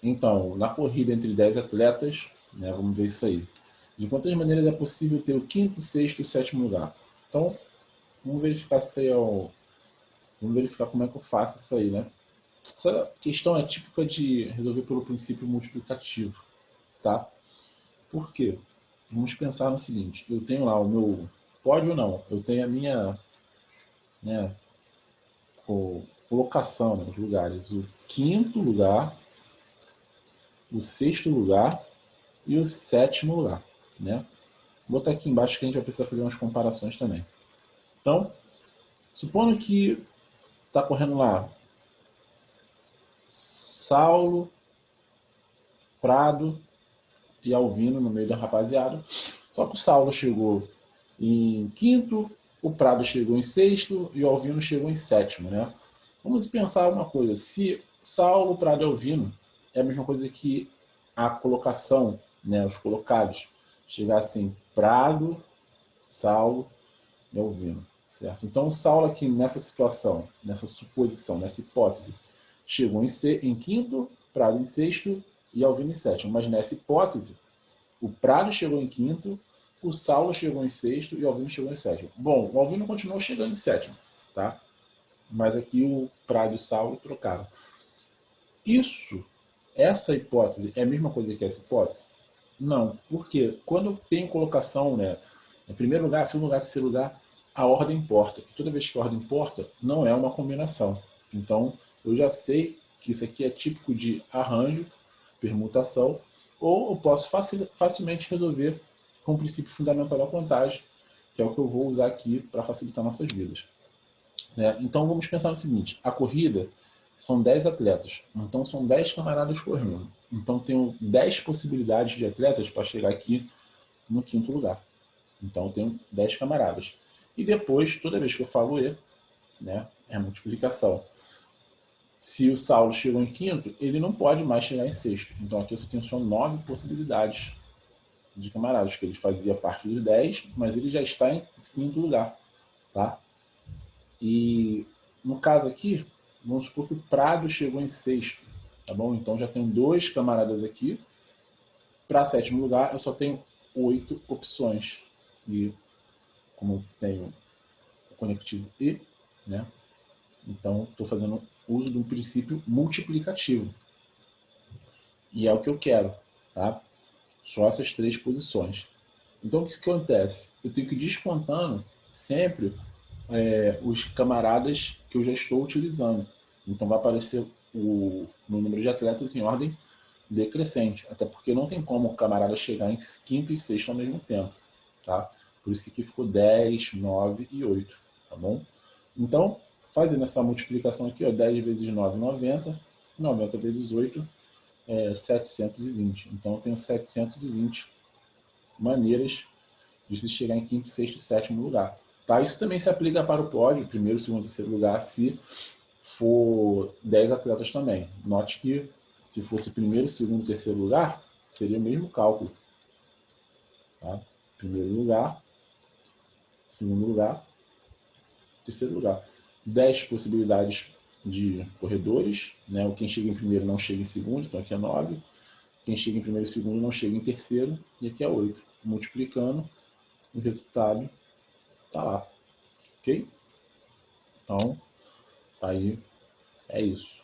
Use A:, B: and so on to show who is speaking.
A: Então, na corrida entre 10 atletas, né, vamos ver isso aí. De quantas maneiras é possível ter o quinto, sexto e sétimo lugar? Então, vamos verificar se aí vamos verificar como é que eu faço isso aí, né? Essa questão é típica de resolver pelo princípio multiplicativo, tá? Por quê? Vamos pensar no seguinte, eu tenho lá o meu pódio não, eu tenho a minha, né, colocação, né, os lugares, o quinto lugar, o sexto lugar e o sétimo lugar, né? Vou botar aqui embaixo que a gente vai precisar fazer umas comparações também. Então, supondo que está correndo lá Saulo, Prado e Alvino no meio da rapaziada. Só que o Saulo chegou em quinto, o Prado chegou em sexto e o Alvino chegou em sétimo, né? Vamos pensar uma coisa, se Saulo, Prado e Alvino é a mesma coisa que a colocação, né, os colocados, chegassem Prado, Saulo e Alvino, certo? Então o Saulo aqui nessa situação, nessa suposição, nessa hipótese, chegou em quinto, Prado em sexto e Alvino em sétimo. Mas nessa hipótese, o Prado chegou em quinto, o Saulo chegou em sexto e o Alvino chegou em sétimo. Bom, o Alvino continuou chegando em sétimo, tá? Mas aqui o Prado e o Saulo trocaram. Essa hipótese é a mesma coisa que essa hipótese? Não, porque quando eu tenho colocação, né, em primeiro lugar, segundo lugar, terceiro lugar, a ordem importa. E toda vez que a ordem importa, não é uma combinação. Então, eu já sei que isso aqui é típico de arranjo, permutação, ou eu posso facilmente resolver com o princípio fundamental da contagem, que é o que eu vou usar aqui para facilitar nossas vidas. Né? Então vamos pensar no seguinte, a corrida são 10 atletas, então são 10 camaradas correndo. Então tenho 10 possibilidades de atletas para chegar aqui no quinto lugar. Então eu tenho 10 camaradas. E depois, toda vez que eu falo E, né, é multiplicação. Se o Saulo chegou em quinto, ele não pode mais chegar em sexto. Então aqui eu só tenho só 9 possibilidades de camaradas, que ele fazia parte dos 10, mas ele já está em quinto lugar. Tá? E no caso aqui, vamos supor que o Prado chegou em sexto, tá bom? Então já tenho 2 camaradas aqui. Para sétimo lugar, eu só tenho 8 opções. E como eu tenho o conectivo E, né? Então estou fazendo uso de um princípio multiplicativo. E é o que eu quero, tá? Só essas 3 posições. Então o que acontece? Eu tenho que ir descontando sempre os camaradas que eu já estou utilizando. Então vai aparecer o número de atletas em ordem decrescente, até porque não tem como o camarada chegar em quinto e sexto ao mesmo tempo, tá? Por isso que aqui ficou 10, 9 e 8, tá bom? Então, fazendo essa multiplicação aqui, ó, 10 vezes 9, 90, 90 vezes 8 é 720. Então eu tenho 720 maneiras de se chegar em quinto, sexto e sétimo lugar. Tá? Isso também se aplica para o pódio, primeiro, segundo e terceiro lugar, se for 10 atletas também. Note que se fosse primeiro, segundo e terceiro lugar, seria o mesmo cálculo. Tá? Primeiro lugar, segundo lugar, terceiro lugar. 10 possibilidades de corredores, né? Quem chega em primeiro não chega em segundo, então aqui é 9. Quem chega em primeiro e segundo não chega em terceiro, e aqui é 8. Multiplicando, o resultado está lá. Ok? Então, tá aí, é isso.